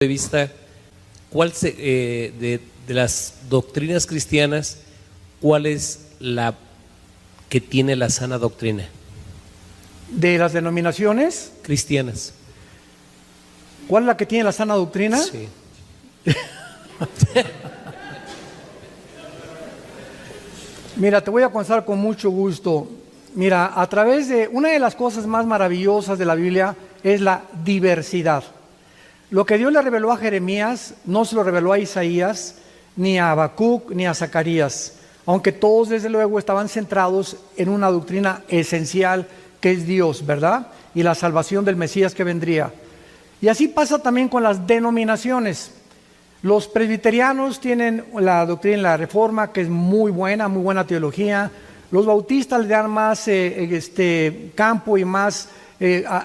de vista, de las doctrinas cristianas, ¿cuál es la que tiene la sana doctrina? ¿De las denominaciones Cristianas. cuál es la que tiene la sana doctrina? Sí. Mira, te voy a contar con mucho gusto. Mira, a través de una de las cosas más maravillosas de la Biblia es la diversidad. Lo que Dios le reveló a Jeremías no se lo reveló a Isaías, ni a Habacuc, ni a Zacarías, aunque todos desde luego estaban centrados en una doctrina esencial que es Dios, ¿verdad? Y la salvación del Mesías que vendría. Y así pasa también con las denominaciones. Los presbiterianos tienen la doctrina de la Reforma, que es muy buena teología. Los bautistas le dan más campo y más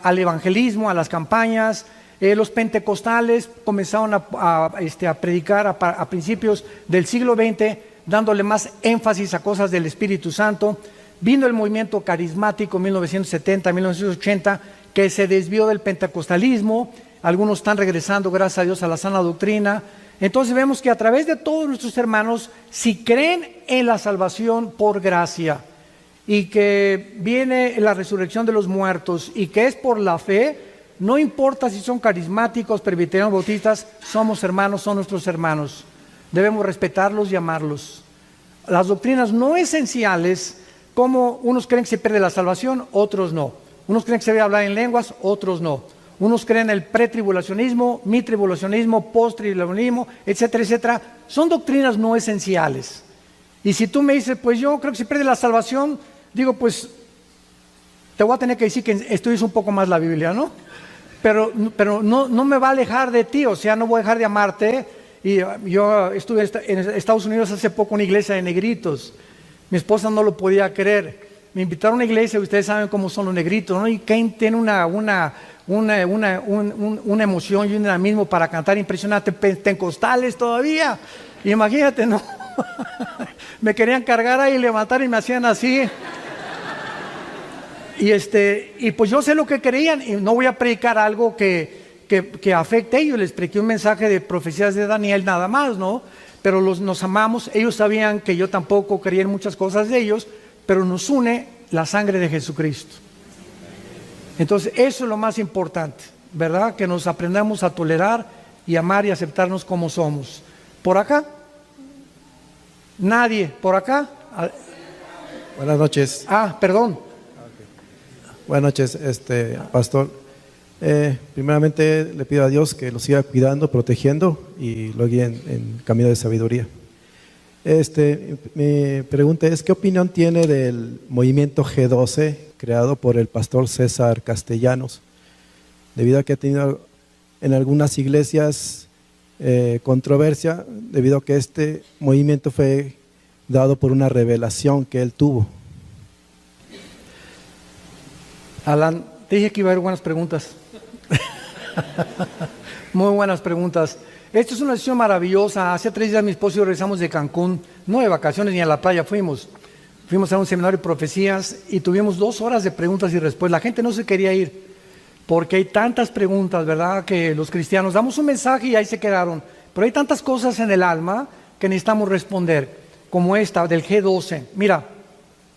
al evangelismo, a las campañas. Los pentecostales comenzaron a predicar a principios del siglo XX, dándole más énfasis a cosas del Espíritu Santo. Vino el movimiento carismático en 1970, 1980, que se desvió del pentecostalismo. Algunos están regresando, gracias a Dios, a la sana doctrina. Entonces vemos que a través de todos nuestros hermanos, si creen en la salvación por gracia y que viene la resurrección de los muertos y que es por la fe, no importa si son carismáticos, presbiterianos, bautistas, somos hermanos, son nuestros hermanos. Debemos respetarlos y amarlos. Las doctrinas no esenciales, como unos creen que se pierde la salvación, otros no. Unos creen que se debe hablar en lenguas, otros no. Unos creen el pretribulacionismo, mitribulacionismo, posttribulacionismo, etcétera, etcétera. Son doctrinas no esenciales. Y si tú me dices, pues yo creo que se pierde la salvación, digo, pues te voy a tener que decir que estudies un poco más la Biblia, ¿no? Pero no me va a alejar de ti, o sea, no voy a dejar de amarte. Y yo estuve en Estados Unidos hace poco en una iglesia de negritos. Mi esposa no lo podía creer. Me invitaron a una iglesia, ustedes saben cómo son los negritos, ¿no? Y Kane tiene una emoción y un dinamismo para cantar impresionante, pentecostales todavía. Imagínate, ¿no? Me querían cargar ahí, levantar y me hacían así. Y pues yo sé lo que creían y no voy a predicar algo que afecte a ellos. Les prediqué un mensaje de profecías de Daniel nada más, ¿no? Pero nos amamos. Ellos sabían que yo tampoco creía en muchas cosas de ellos, pero nos une la sangre de Jesucristo. Entonces eso es lo más importante, ¿verdad? Que nos aprendamos a tolerar y amar y aceptarnos como somos. ¿Por acá? ¿Nadie? ¿Por acá? Buenas noches. Perdón. Buenas noches, pastor. Primeramente le pido a Dios que lo siga cuidando, protegiendo y lo guíe en camino de sabiduría. Mi pregunta es, ¿qué opinión tiene del movimiento G12 creado por el pastor César Castellanos? Debido a que ha tenido en algunas iglesias controversia, debido a que este movimiento fue dado por una revelación que él tuvo. Alan, te dije que iba a haber buenas preguntas. Muy buenas preguntas. Esto es una sesión maravillosa. Hace 3 días mi esposo y yo regresamos de Cancún, no de vacaciones ni a la playa fuimos a un seminario de profecías y tuvimos 2 horas de preguntas y respuestas. La gente no se quería ir porque hay tantas preguntas, ¿verdad? Que los cristianos damos un mensaje y ahí se quedaron. Pero hay tantas cosas en el alma que necesitamos responder, como esta del G12. Mira,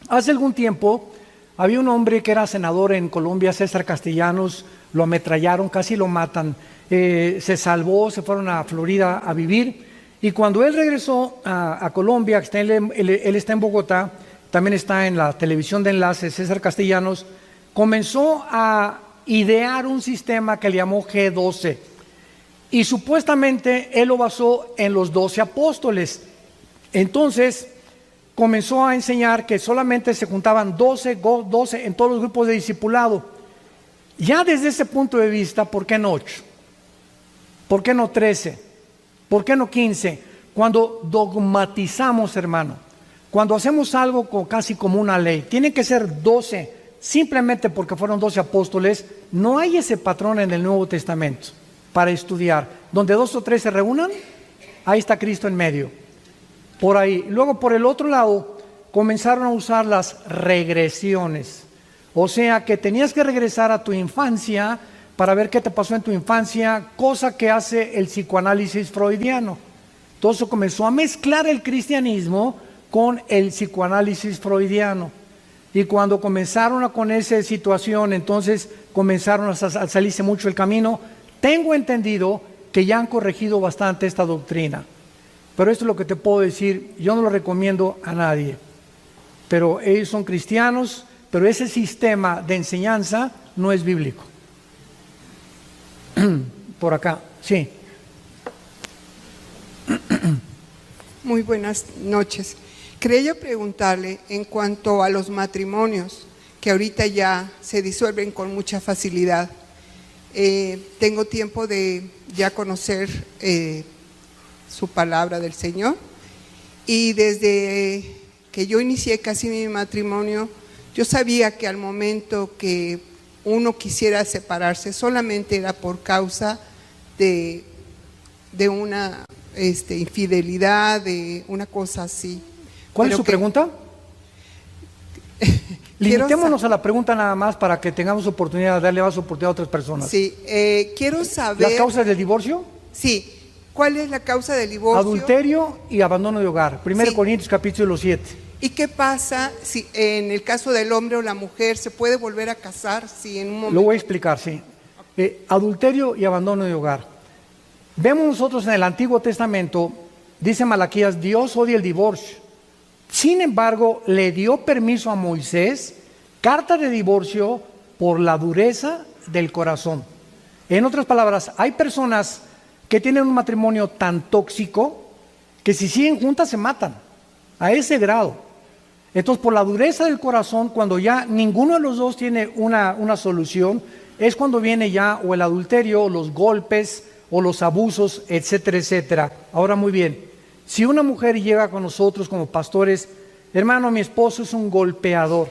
hace algún tiempo había un hombre que era senador en Colombia, César Castellanos, lo ametrallaron, casi lo matan. Se salvó, se fueron a Florida a vivir. Y cuando él regresó a Colombia, él está en Bogotá, también está en la televisión de enlace, César Castellanos, comenzó a idear un sistema que le llamó G12. Y supuestamente él lo basó en los 12 apóstoles. Entonces comenzó a enseñar que solamente se juntaban 12 en todos los grupos de discipulado. Ya desde ese punto de vista, ¿por qué no 8? ¿Por qué no 13? ¿Por qué no 15? Cuando dogmatizamos, hermano, cuando hacemos algo casi como una ley, tiene que ser 12, simplemente porque fueron 12 apóstoles. No hay ese patrón en el Nuevo Testamento para estudiar. Donde 2 o 3 se reúnan, ahí está Cristo en medio. Por ahí. Luego, por el otro lado, comenzaron a usar las regresiones. O sea, que tenías que regresar a tu infancia para ver qué te pasó en tu infancia, cosa que hace el psicoanálisis freudiano. Todo eso comenzó a mezclar el cristianismo con el psicoanálisis freudiano. Y cuando comenzaron con esa situación, entonces comenzaron a salirse mucho el camino. Tengo entendido que ya han corregido bastante esta doctrina. Pero esto es lo que te puedo decir, yo no lo recomiendo a nadie. Pero ellos son cristianos, pero ese sistema de enseñanza no es bíblico. Por acá, sí. Muy buenas noches. Quería yo preguntarle en cuanto a los matrimonios, que ahorita ya se disuelven con mucha facilidad. Tengo tiempo de ya conocer su palabra del Señor, y desde que yo inicié casi mi matrimonio, yo sabía que al momento que uno quisiera separarse, solamente era por causa de una infidelidad, de una cosa así. ¿Cuál es su pregunta? Limitémonos a la pregunta nada más para que tengamos oportunidad de darle más oportunidad a otras personas. Sí, quiero saber... ¿Las causas del divorcio? Sí. ¿Cuál es la causa del divorcio? Adulterio y abandono de hogar. 1 Sí. Corintios capítulo 7. ¿Y qué pasa si en el caso del hombre o la mujer se puede volver a casar si en un momento... Lo voy a explicar, sí. Adulterio y abandono de hogar. Vemos nosotros en el Antiguo Testamento, dice Malaquías, Dios odia el divorcio. Sin embargo, le dio permiso a Moisés, carta de divorcio, por la dureza del corazón. En otras palabras, hay personas que tienen un matrimonio tan tóxico que si siguen juntas se matan, a ese grado. Entonces, por la dureza del corazón, cuando ya ninguno de los dos tiene una solución, es cuando viene ya o el adulterio, o los golpes, o los abusos, etcétera, etcétera. Ahora, muy bien, si una mujer llega con nosotros como pastores, hermano, mi esposo es un golpeador,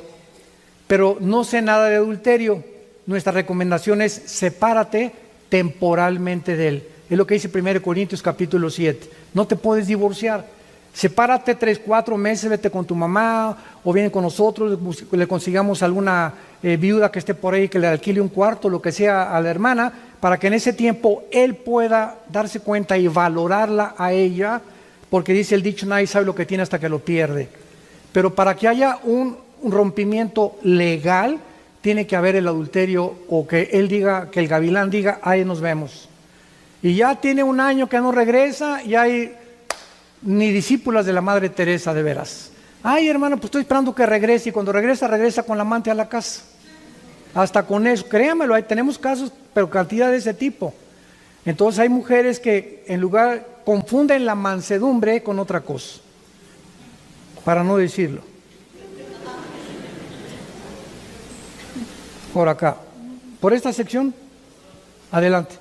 pero no sé nada de adulterio, nuestra recomendación es sepárate temporalmente de él. Es lo que dice 1 Corintios capítulo 7. No te puedes divorciar. Sepárate 3, 4 meses, vete con tu mamá o viene con nosotros, le consigamos alguna viuda que esté por ahí, que le alquile un cuarto, lo que sea a la hermana, para que en ese tiempo él pueda darse cuenta y valorarla a ella, porque dice el dicho, nadie sabe lo que tiene hasta que lo pierde. Pero para que haya un rompimiento legal, tiene que haber el adulterio, o que él diga, que el gavilán diga, ahí nos vemos. Y ya tiene un año que no regresa, y hay ni discípulas de la Madre Teresa, de veras. Ay, hermano, pues estoy esperando que regrese, y cuando regresa con la amante a la casa. Hasta con eso, créamelo, ahí tenemos casos, pero cantidad de ese tipo. Entonces hay mujeres que en lugar, confunden la mansedumbre con otra cosa, para no decirlo. Por acá, por esta sección, adelante.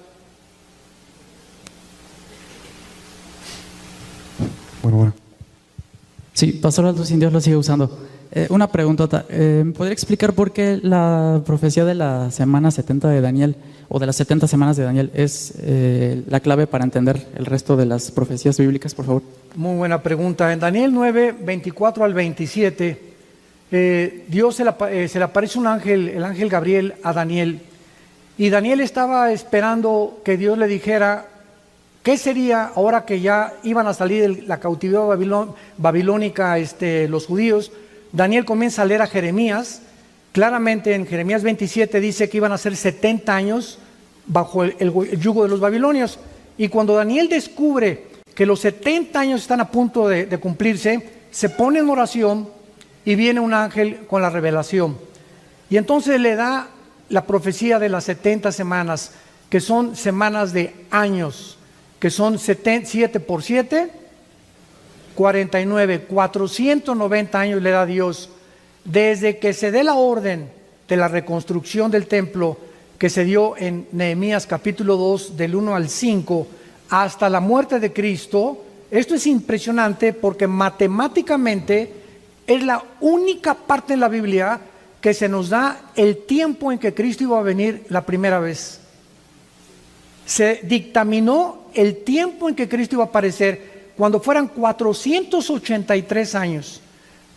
Bueno. Sí, Pastor Aldo, sin Dios lo sigue usando. Una preguntota. ¿Podría explicar por qué la profecía de la semana 70 de Daniel, o de las 70 semanas de Daniel, es la clave para entender el resto de las profecías bíblicas, por favor? Muy buena pregunta. En Daniel 9, 24 al 27, Dios se le aparece un ángel, el ángel Gabriel, a Daniel. Y Daniel estaba esperando que Dios le dijera qué sería ahora que ya iban a salir de la cautividad babilónica los judíos. Daniel comienza a leer a Jeremías. Claramente en Jeremías 27 dice que iban a ser 70 años bajo el yugo de los babilonios. Y cuando Daniel descubre que los 70 años están a punto de cumplirse, se pone en oración y viene un ángel con la revelación. Y entonces le da la profecía de las 70 semanas, que son semanas de años, que son 7 por 7, 49, 490 años le da Dios, desde que se dé la orden de la reconstrucción del templo, que se dio en Nehemías capítulo 2, del 1 al 5, hasta la muerte de Cristo. Esto es impresionante porque matemáticamente es la única parte en la Biblia que se nos da el tiempo en que Cristo iba a venir la primera vez. Se dictaminó el tiempo en que Cristo iba a aparecer cuando fueran 483 años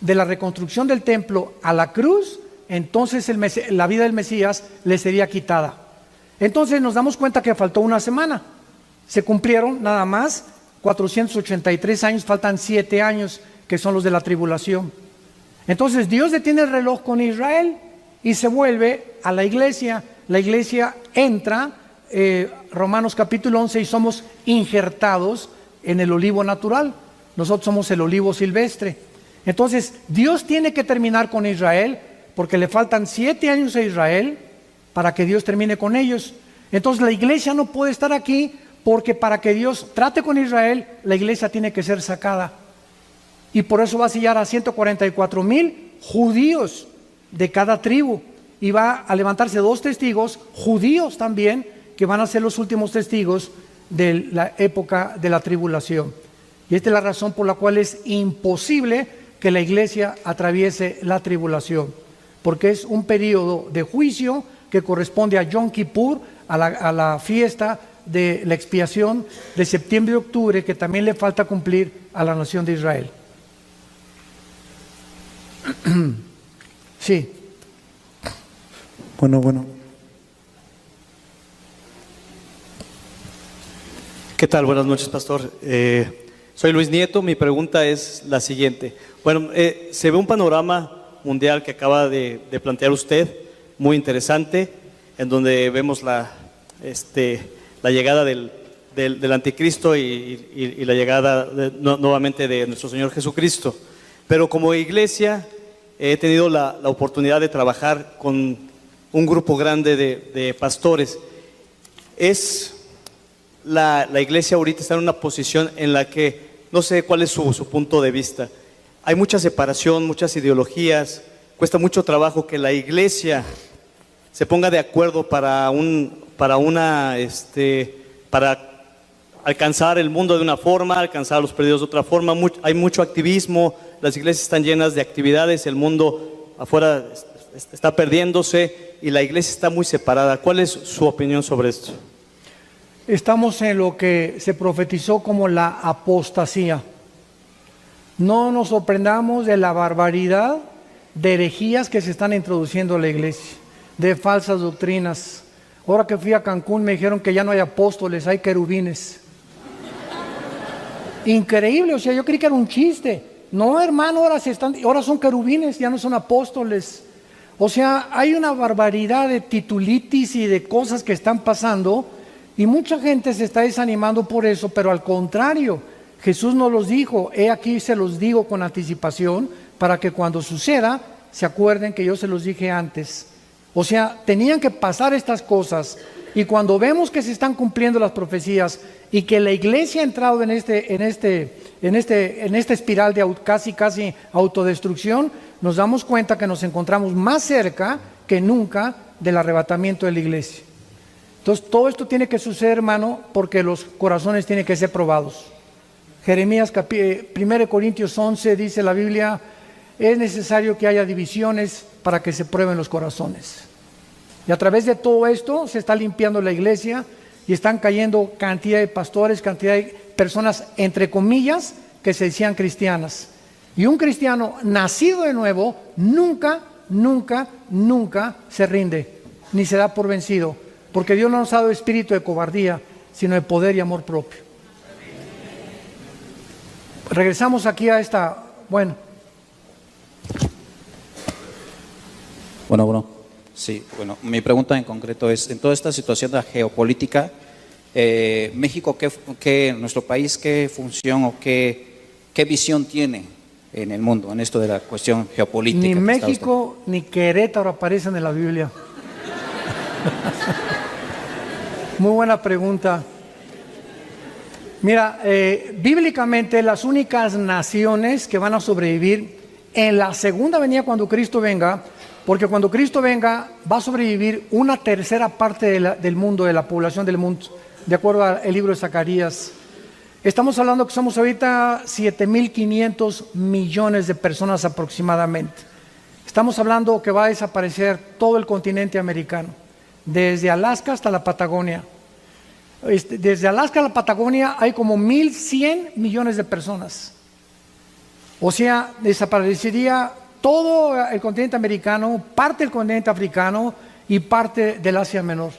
de la reconstrucción del templo a la cruz. Entonces la vida del Mesías le sería quitada. Entonces nos damos cuenta que faltó una semana. Se cumplieron nada más 483 años, faltan 7 años que son los de la tribulación. Entonces Dios detiene el reloj con Israel y se vuelve a la iglesia. La iglesia entra, Romanos capítulo 11, y somos injertados en el olivo natural. Nosotros somos el olivo silvestre. Entonces Dios tiene que terminar con Israel porque le faltan 7 años a Israel para que Dios termine con ellos. Entonces la iglesia no puede estar aquí porque para que Dios trate con Israel, la iglesia tiene que ser sacada. Y por eso va a sellar a 144,000 judíos de cada tribu. Y va a levantarse 2 testigos judíos también, que van a ser los últimos testigos de la época de la tribulación. Y esta es la razón por la cual es imposible que la iglesia atraviese la tribulación, porque es un periodo de juicio que corresponde a Yom Kippur, a la fiesta de la expiación de septiembre y octubre, que también le falta cumplir a la nación de Israel. Sí. Bueno. ¿Qué tal? Buenas noches, pastor. Soy Luis Nieto. Mi pregunta es la siguiente. Bueno, se ve un panorama mundial que acaba de plantear usted, muy interesante, en donde vemos la llegada del anticristo y la llegada nuevamente de nuestro Señor Jesucristo. Pero como iglesia he tenido la oportunidad de trabajar con un grupo grande de pastores. La iglesia ahorita está en una posición en la que no sé cuál es su punto de vista. Hay mucha separación, muchas ideologías, cuesta mucho trabajo que la iglesia se ponga de acuerdo para alcanzar el mundo de una forma, alcanzar a los perdidos de otra forma. Hay mucho activismo, las iglesias están llenas de actividades, el mundo afuera está perdiéndose y la iglesia está muy separada. ¿Cuál es su opinión sobre esto? Estamos en lo que se profetizó como la apostasía. No nos sorprendamos de la barbaridad de herejías que se están introduciendo a la iglesia, de falsas doctrinas. Ahora que fui a Cancún me dijeron que ya no hay apóstoles, hay querubines. Increíble, o sea, yo creí que era un chiste. No, hermano, ahora son querubines, ya no son apóstoles. O sea, hay una barbaridad de titulitis y de cosas que están pasando y mucha gente se está desanimando por eso, pero al contrario, Jesús nos los dijo, he aquí se los digo con anticipación para que cuando suceda se acuerden que yo se los dije antes. O sea, tenían que pasar estas cosas y cuando vemos que se están cumpliendo las profecías y que la iglesia ha entrado en esta espiral de casi autodestrucción, nos damos cuenta que nos encontramos más cerca que nunca del arrebatamiento de la iglesia. Entonces todo esto tiene que suceder, hermano, porque los corazones tienen que ser probados. Jeremías 1 Corintios 11 dice la Biblia, es necesario que haya divisiones para que se prueben los corazones. Y a través de todo esto se está limpiando la iglesia y están cayendo cantidad de pastores, cantidad de personas, entre comillas, que se decían cristianas. Y un cristiano nacido de nuevo nunca se rinde, ni se da por vencido, porque Dios no nos ha dado espíritu de cobardía, sino de poder y amor propio. Regresamos aquí a esta, Bueno, mi pregunta en concreto es, en toda esta situación de la geopolítica, México, nuestro país, ¿qué función o qué visión tiene en el mundo, en esto de la cuestión geopolítica? Ni México ni Querétaro aparecen en la Biblia. Muy buena pregunta. Mira, bíblicamente las únicas naciones que van a sobrevivir en la segunda venida cuando Cristo venga, porque cuando Cristo venga va a sobrevivir 1/3 parte del mundo, de la población del mundo, de acuerdo al libro de Zacarías. Estamos hablando que somos ahorita 7,500 millones de personas aproximadamente. Estamos hablando que va a desaparecer todo el continente americano, desde Alaska hasta la Patagonia. Desde Alaska a la Patagonia hay como 1,100 millones de personas. O sea, desaparecería todo el continente americano, parte del continente africano y parte del Asia Menor.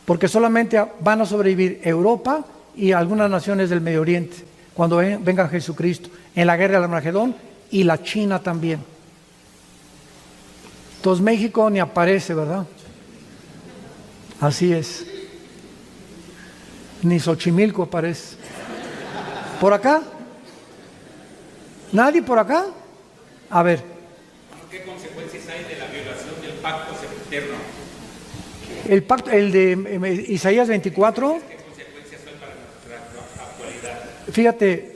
porque solamente van a sobrevivir Europa y algunas naciones del Medio Oriente cuando venga Jesucristo, en la guerra del Armagedón, y la China también. Entonces México ni aparece, ¿verdad? Así es. Ni Xochimilco aparece. ¿Por acá? ¿Nadie por acá? A ver. ¿Qué consecuencias hay de la violación del pacto sempiterno? El pacto, el de Isaías 24. ¿Qué consecuencias hay para nuestra actualidad? Fíjate,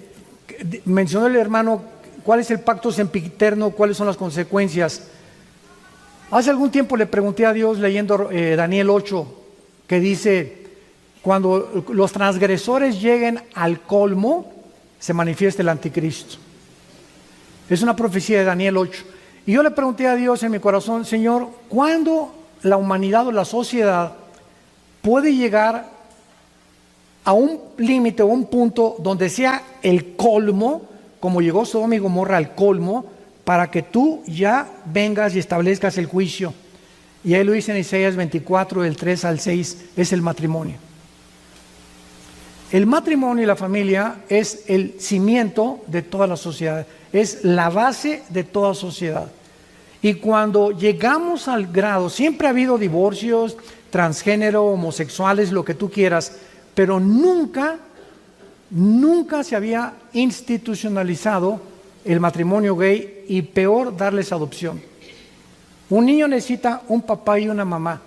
mencionó el hermano cuál es el pacto sempiterno, cuáles son las consecuencias. Hace algún tiempo le pregunté a Dios leyendo Daniel 8, que dice, cuando los transgresores lleguen al colmo, se manifiesta el anticristo. Es una profecía de Daniel 8. Y yo le pregunté a Dios en mi corazón, Señor, ¿cuándo la humanidad o la sociedad puede llegar a un límite o un punto donde sea el colmo, como llegó Sodoma y Gomorra al colmo, para que tú ya vengas y establezcas el juicio? Y ahí lo dice en Isaías 24, del 3 al 6, es el matrimonio. El matrimonio y la familia es el cimiento de toda la sociedad, es la base de toda sociedad. Y cuando llegamos al grado, siempre ha habido divorcios, transgénero, homosexuales, lo que tú quieras, pero nunca se había institucionalizado el matrimonio gay, y peor, darles adopción. Un niño necesita un papá y una mamá.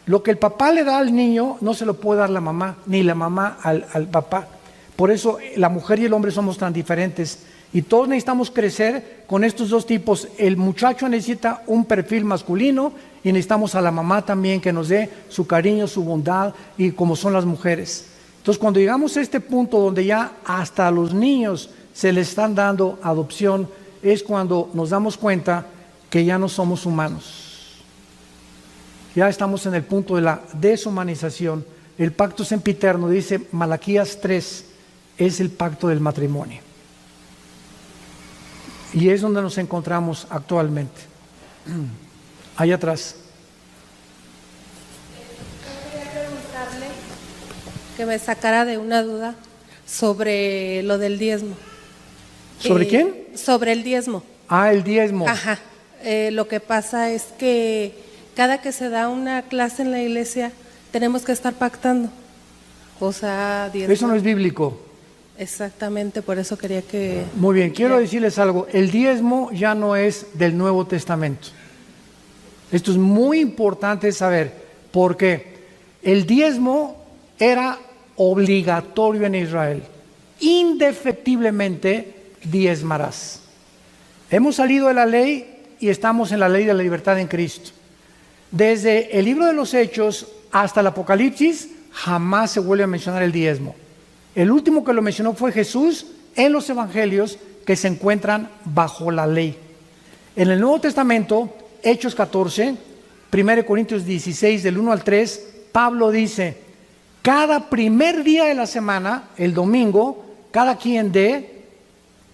Lo que el papá le da al niño no se lo puede dar la mamá, ni la mamá al papá. Por eso la mujer y el hombre somos tan diferentes. Y todos necesitamos crecer con estos dos tipos. El muchacho necesita un perfil masculino y necesitamos a la mamá también que nos dé su cariño, su bondad, y como son las mujeres. Entonces, cuando llegamos a este punto donde ya hasta a los niños se les están dando adopción, es cuando nos damos cuenta que ya no somos humanos. Ya estamos en el punto de la deshumanización. El pacto sempiterno, dice Malaquías 3, es el pacto del matrimonio. Y es donde nos encontramos actualmente. Allá atrás. Quería preguntarle que me sacara de una duda sobre lo del diezmo. ¿Sobre quién? Sobre el diezmo. Ah, el diezmo. Ajá. Lo que pasa es que cada que se da una clase en la iglesia tenemos que estar pactando. O sea, diezmo. Eso no es bíblico. Exactamente, por eso quería que... Muy bien, quiero decirles algo. El diezmo ya no es del Nuevo Testamento. Esto es muy importante saber, porque el diezmo era obligatorio en Israel. Indefectiblemente diezmarás. Hemos salido de la ley y estamos en la ley de la libertad en Cristo. Desde el libro de los Hechos hasta el Apocalipsis jamás se vuelve a mencionar el diezmo. El último que lo mencionó fue Jesús en los evangelios, que se encuentran bajo la ley. En el Nuevo Testamento, Hechos 14, 1 Corintios 16, del 1 al 3, Pablo dice, cada primer día de la semana, el domingo, cada quien dé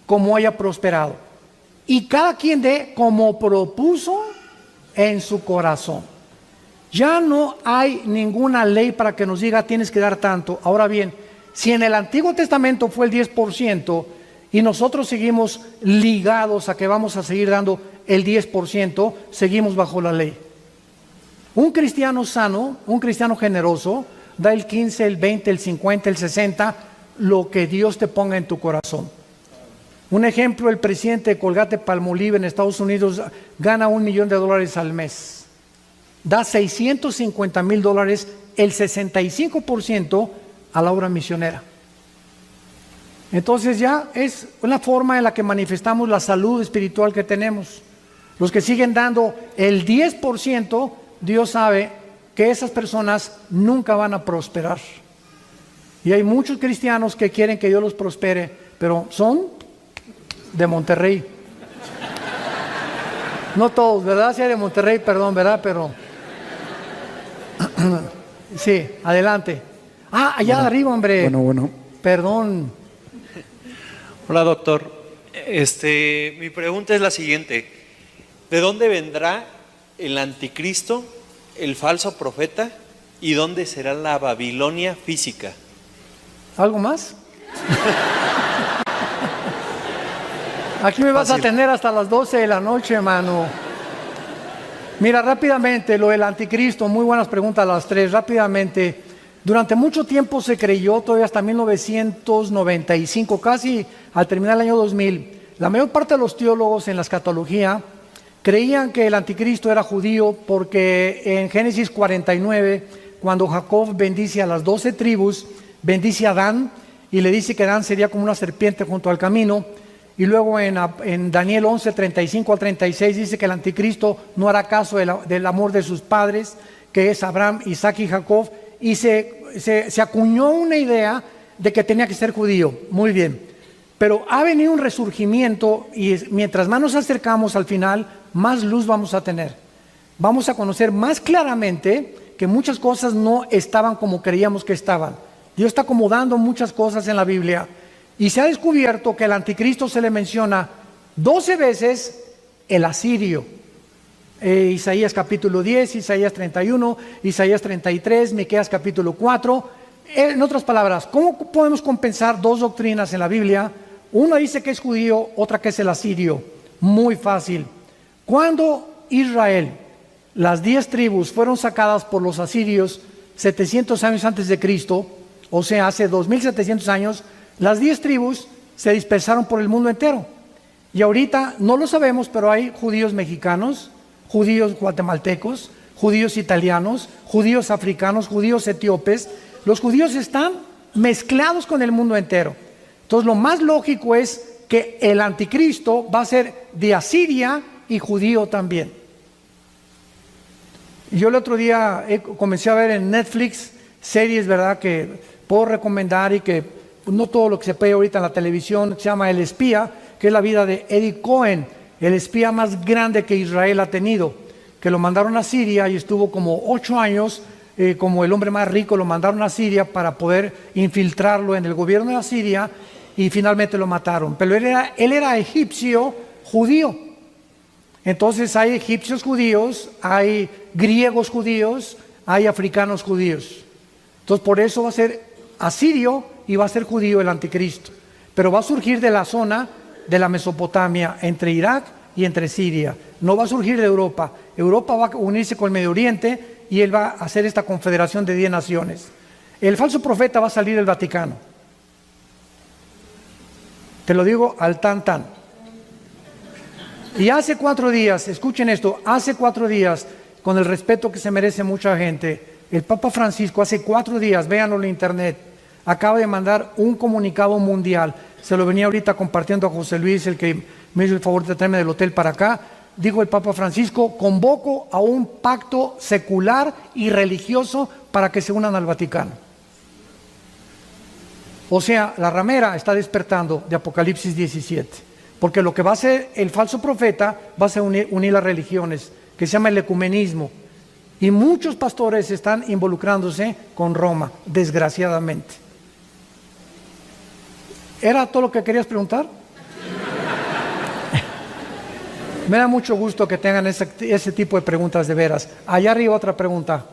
como haya prosperado, y cada quien dé como propuso en su corazón. Ya no hay ninguna ley para que nos diga tienes que dar tanto. Ahora bien, si en el Antiguo Testamento fue el 10% y nosotros seguimos ligados a que vamos a seguir dando el 10%, seguimos bajo la ley. Un cristiano sano, un cristiano generoso, da el 15, el 20, el 50, el 60, lo que Dios te ponga en tu corazón. Un ejemplo, el presidente de Colgate-Palmolive en Estados Unidos gana $1 millón al mes. Da $650,000, el 65% a la obra misionera. Entonces ya es una forma en la que manifestamos la salud espiritual que tenemos. Los que siguen dando el 10%, Dios sabe que esas personas nunca van a prosperar. Y hay muchos cristianos que quieren que Dios los prospere, pero son de Monterrey. No todos, ¿verdad? Sí, de Monterrey, perdón, ¿verdad? Pero sí, adelante. Ah, allá bueno, arriba, hombre. Bueno. Perdón. Hola, doctor. Mi pregunta es la siguiente. ¿De dónde vendrá el anticristo, el falso profeta, ¿Y dónde será la Babilonia física? ¿Algo más? Aquí me vas a tener hasta las 12 de la noche, hermano. Mira, rápidamente, lo del anticristo, muy buenas preguntas las tres, rápidamente. Durante mucho tiempo se creyó, todavía hasta 1995, casi al terminar el año 2000, la mayor parte de los teólogos en la escatología creían que el anticristo era judío porque en Génesis 49, cuando Jacob bendice a las 12 tribus, bendice a Adán y le dice que Adán sería como una serpiente junto al camino. Y luego en Daniel 11, 35 al 36 dice que el anticristo no hará caso del amor de sus padres, que es Abraham, Isaac y Jacob, y se acuñó una idea de que tenía que ser judío. Muy bien, pero ha venido un resurgimiento y mientras más nos acercamos al final, más luz vamos a tener. Vamos a conocer más claramente que muchas cosas no estaban como creíamos que estaban. Dios está acomodando muchas cosas en la Biblia. Y se ha descubierto que al anticristo se le menciona 12 veces el asirio. Isaías capítulo 10, Isaías 31, Isaías 33, Miqueas capítulo 4. En otras palabras, ¿cómo podemos compensar dos doctrinas en la Biblia? Una dice que es judío, otra que es el asirio. Muy fácil. Cuando Israel, las 10 tribus fueron sacadas por los asirios 700 años antes de Cristo, o sea, hace 2700 años, las 10 tribus se dispersaron por el mundo entero. Y ahorita no lo sabemos, pero hay judíos mexicanos, judíos guatemaltecos, judíos italianos, judíos africanos, judíos etíopes. Los judíos están mezclados con el mundo entero. Entonces lo más lógico es que el anticristo va a ser de Asiria y judío también. Yo el otro día comencé a ver en Netflix series, ¿verdad?, que puedo recomendar y que no todo lo que se puede ahorita en la televisión, se llama El Espía, que es la vida de Eddie Cohen, el espía más grande que Israel ha tenido, que lo mandaron a Siria y estuvo como 8 años, como el hombre más rico, lo mandaron a Siria para poder infiltrarlo en el gobierno de Siria y finalmente lo mataron. Pero él era egipcio judío. Entonces hay egipcios judíos, hay griegos judíos, hay africanos judíos. Entonces por eso va a ser asirio y va a ser judío el anticristo, pero va a surgir de la zona de la Mesopotamia, entre Irak y entre Siria. No va a surgir de Europa. Europa va a unirse con el Medio Oriente y él va a hacer esta confederación de 10 naciones. El falso profeta va a salir del Vaticano. Te lo digo al tan tan. Y hace 4 días, escuchen esto, hace 4 días, con el respeto que se merece mucha gente, el Papa Francisco hace 4 días, véanlo en internet, acaba de mandar un comunicado mundial. Se lo venía ahorita compartiendo a José Luis, el que me hizo el favor de traerme del hotel para acá. Dijo el Papa Francisco: convoco a un pacto secular y religioso para que se unan al Vaticano. O sea, la ramera está despertando de Apocalipsis 17, porque lo que va a hacer el falso profeta va a ser unir las religiones, que se llama el ecumenismo. Y muchos pastores están involucrándose con Roma, desgraciadamente. ¿Era todo lo que querías preguntar? Me da mucho gusto que tengan ese tipo de preguntas de veras. Allá arriba otra pregunta.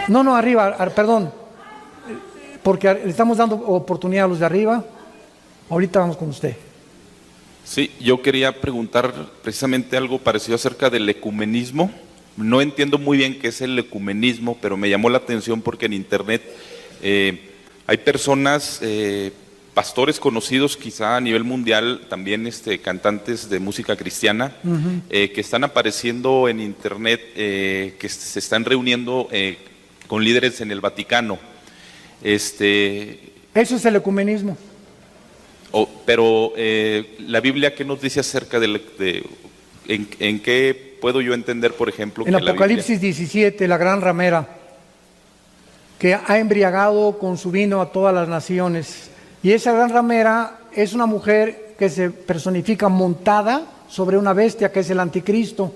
No, arriba, perdón. Porque le estamos dando oportunidad a los de arriba. Ahorita vamos con usted. Sí, yo quería preguntar precisamente algo parecido acerca del ecumenismo. No entiendo muy bien qué es el ecumenismo, pero me llamó la atención porque en internet hay personas, pastores conocidos quizá a nivel mundial, también cantantes de música cristiana, que están apareciendo en internet, que se están reuniendo con líderes en el Vaticano. Eso es el ecumenismo. Pero la Biblia, ¿qué nos dice acerca en qué puedo yo entender, por ejemplo? En Apocalipsis 17, la gran ramera, que ha embriagado con su vino a todas las naciones. Y esa gran ramera es una mujer que se personifica montada sobre una bestia, que es el anticristo.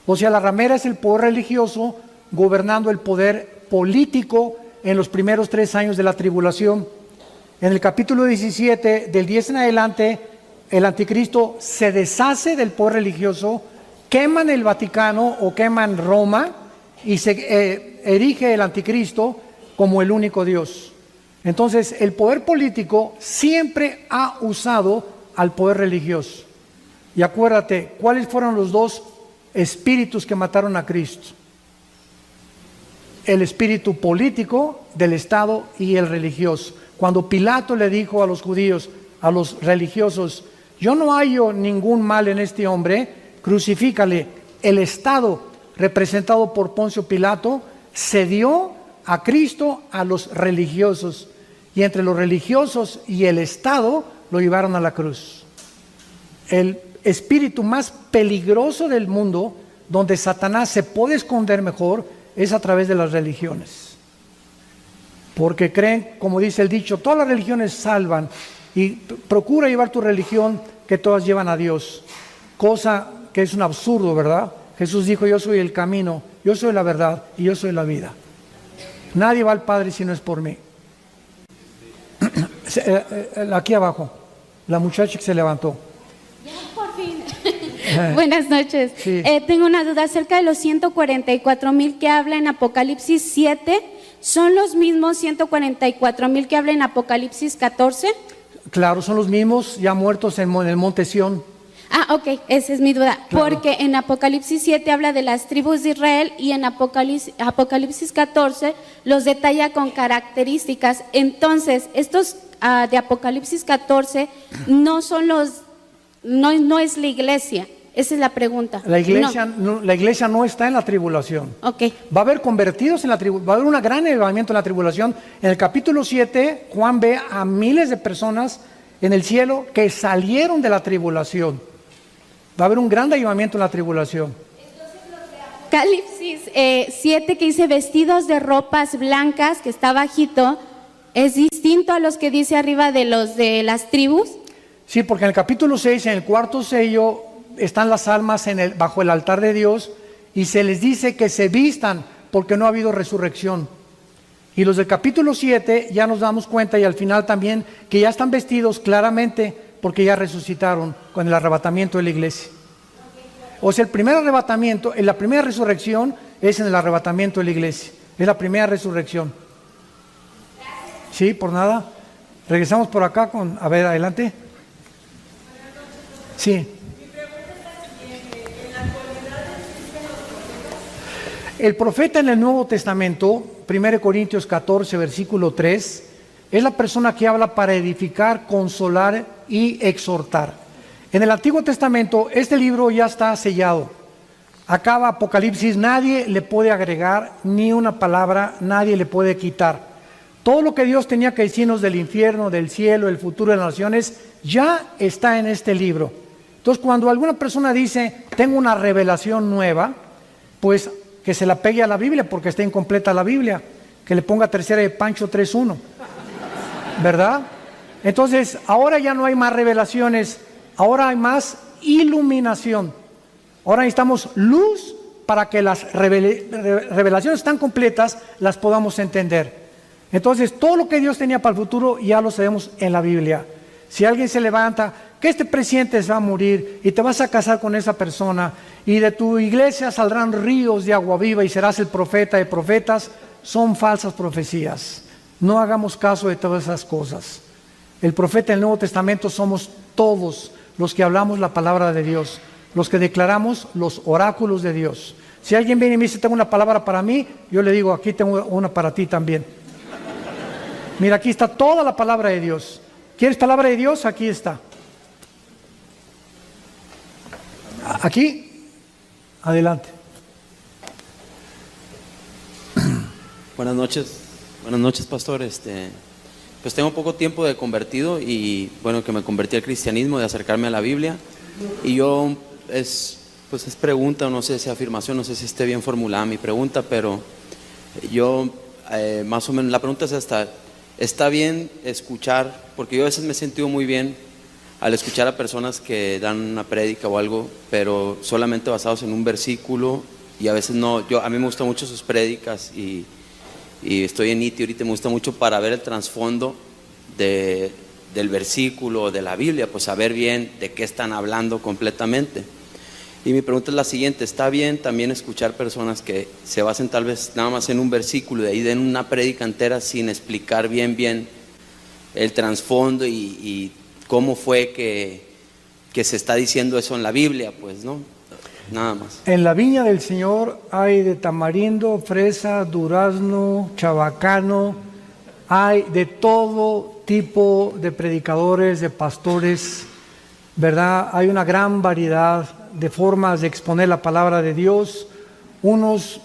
O sea, la ramera es el poder religioso gobernando el poder político en los primeros 3 años de la tribulación. En el capítulo 17, del 10 en adelante, el anticristo se deshace del poder religioso queman el Vaticano o queman Roma y se erige el anticristo como el único Dios. Entonces, el poder político siempre ha usado al poder religioso. Y acuérdate, ¿cuáles fueron los dos espíritus que mataron a Cristo? El espíritu político del Estado y el religioso. Cuando Pilato le dijo a los judíos, a los religiosos, yo no hallo ningún mal en este hombre, crucifícale. El Estado, representado por Poncio Pilato, cedió a Cristo a los religiosos, y entre los religiosos y el Estado lo llevaron a la cruz. El espíritu más peligroso del mundo, donde Satanás se puede esconder mejor, es a través de las religiones. Porque creen, como dice el dicho, todas las religiones salvan, y procura llevar tu religión que todas llevan a Dios, cosa que es un absurdo, ¿verdad? Jesús dijo, yo soy el camino, yo soy la verdad y yo soy la vida. Nadie va al Padre si no es por mí. Aquí abajo, la muchacha que se levantó. Ya, por fin. Buenas noches. Sí. Tengo una duda acerca de los 144,000 que habla en Apocalipsis 7. ¿Son los mismos 144,000 que habla en Apocalipsis 14? Claro, son los mismos ya muertos en el monte Sión. Ah, ok, esa es mi duda. Claro. Porque en Apocalipsis 7 habla de las tribus de Israel y en Apocalipsis 14 los detalla con características. Entonces, estos de Apocalipsis 14 no son los, no es la iglesia. Esa es la pregunta. La iglesia no está en la tribulación. Ok. Va a haber convertidos en la tribulación, va a haber un gran avivamiento en la tribulación. En el capítulo 7, Juan ve a miles de personas en el cielo que salieron de la tribulación. Va a haber un gran avivamiento en la tribulación. Apocalipsis 7 que dice vestidos de ropas blancas, que está bajito, ¿es distinto a los que dice arriba de los de las tribus? Sí, porque en el capítulo 6, en el cuarto sello, están las almas bajo el altar de Dios y se les dice que se vistan porque no ha habido resurrección. Y los del capítulo 7 ya nos damos cuenta, y al final también, que ya están vestidos claramente porque ya resucitaron con el arrebatamiento de la iglesia. O sea, el primer arrebatamiento, la primera resurrección es en el arrebatamiento de la iglesia. Es la primera resurrección. Sí, por nada. Regresamos por acá a ver, adelante. Sí. El profeta en el Nuevo Testamento, 1 Corintios 14, versículo 3, es la persona que habla para edificar, consolar y exhortar. En el Antiguo Testamento, este libro ya está sellado. Acaba Apocalipsis, nadie le puede agregar ni una palabra, nadie le puede quitar. Todo lo que Dios tenía que decirnos del infierno, del cielo, el futuro de las naciones, ya está en este libro. Entonces, cuando alguna persona dice, tengo una revelación nueva, pues que se la pegue a la Biblia porque está incompleta la Biblia, que le ponga tercera de Pancho 3.1, ¿verdad? Entonces, ahora ya no hay más revelaciones, ahora hay más iluminación. Ahora necesitamos luz para que las revelaciones tan completas las podamos entender. Entonces, todo lo que Dios tenía para el futuro ya lo sabemos en la Biblia. Si alguien se levanta, que este presidente se va a morir y te vas a casar con esa persona y de tu iglesia saldrán ríos de agua viva y serás el profeta de profetas, son falsas profecías. No hagamos caso de todas esas cosas. El profeta del Nuevo Testamento somos todos los que hablamos la palabra de Dios, los que declaramos los oráculos de Dios. Si alguien viene y me dice, tengo una palabra para mí, yo le digo, aquí tengo una para ti también. Mira, aquí está toda la palabra de Dios. ¿Quieres palabra de Dios? Aquí está. Aquí, adelante. Buenas noches, pastor. Pues tengo poco tiempo de convertido y bueno, que me convertí al cristianismo, de acercarme a la Biblia. Y yo, es pregunta, no sé si afirmación, no sé si esté bien formulada mi pregunta, pero yo, más o menos, la pregunta es esta: ¿está bien escuchar? Porque yo a veces me he sentido muy bien al escuchar a personas que dan una prédica o algo, pero solamente basados en un versículo, y a veces no. A mí me gustan mucho sus prédicas y estoy en ITI ahorita, me gusta mucho para ver el trasfondo del versículo de la Biblia, pues saber bien de qué están hablando completamente. Y mi pregunta es la siguiente: ¿está bien también escuchar personas que se basen tal vez nada más en un versículo y de ahí den una prédica entera sin explicar bien el trasfondo y cómo fue que se está diciendo eso en la Biblia? Pues no, nada más. En la viña del Señor hay de tamarindo, fresa, durazno, chabacano, hay de todo tipo de predicadores, de pastores, ¿verdad? Hay una gran variedad de formas de exponer la palabra de Dios. Unos,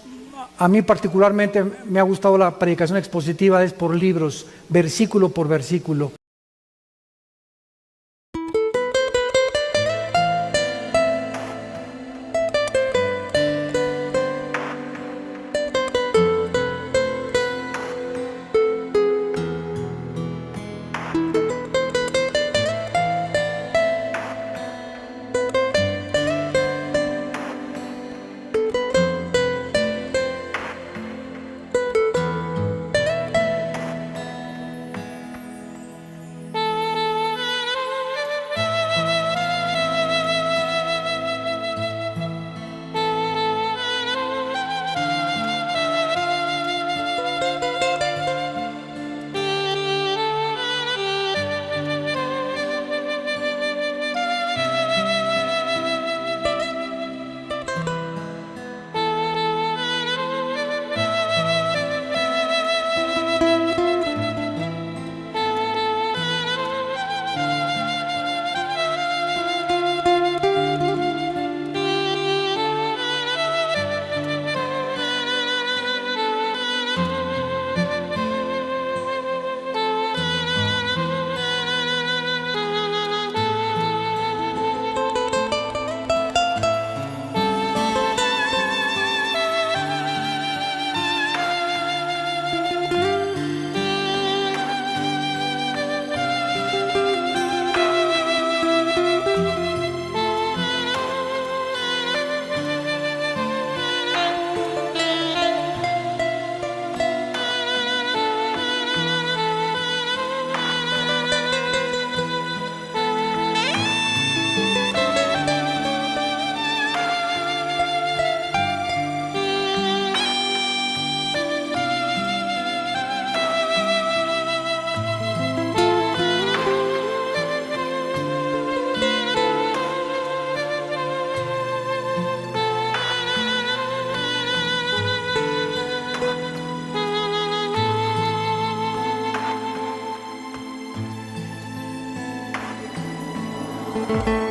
a mí particularmente me ha gustado la predicación expositiva, es por libros, versículo por versículo. Thank you.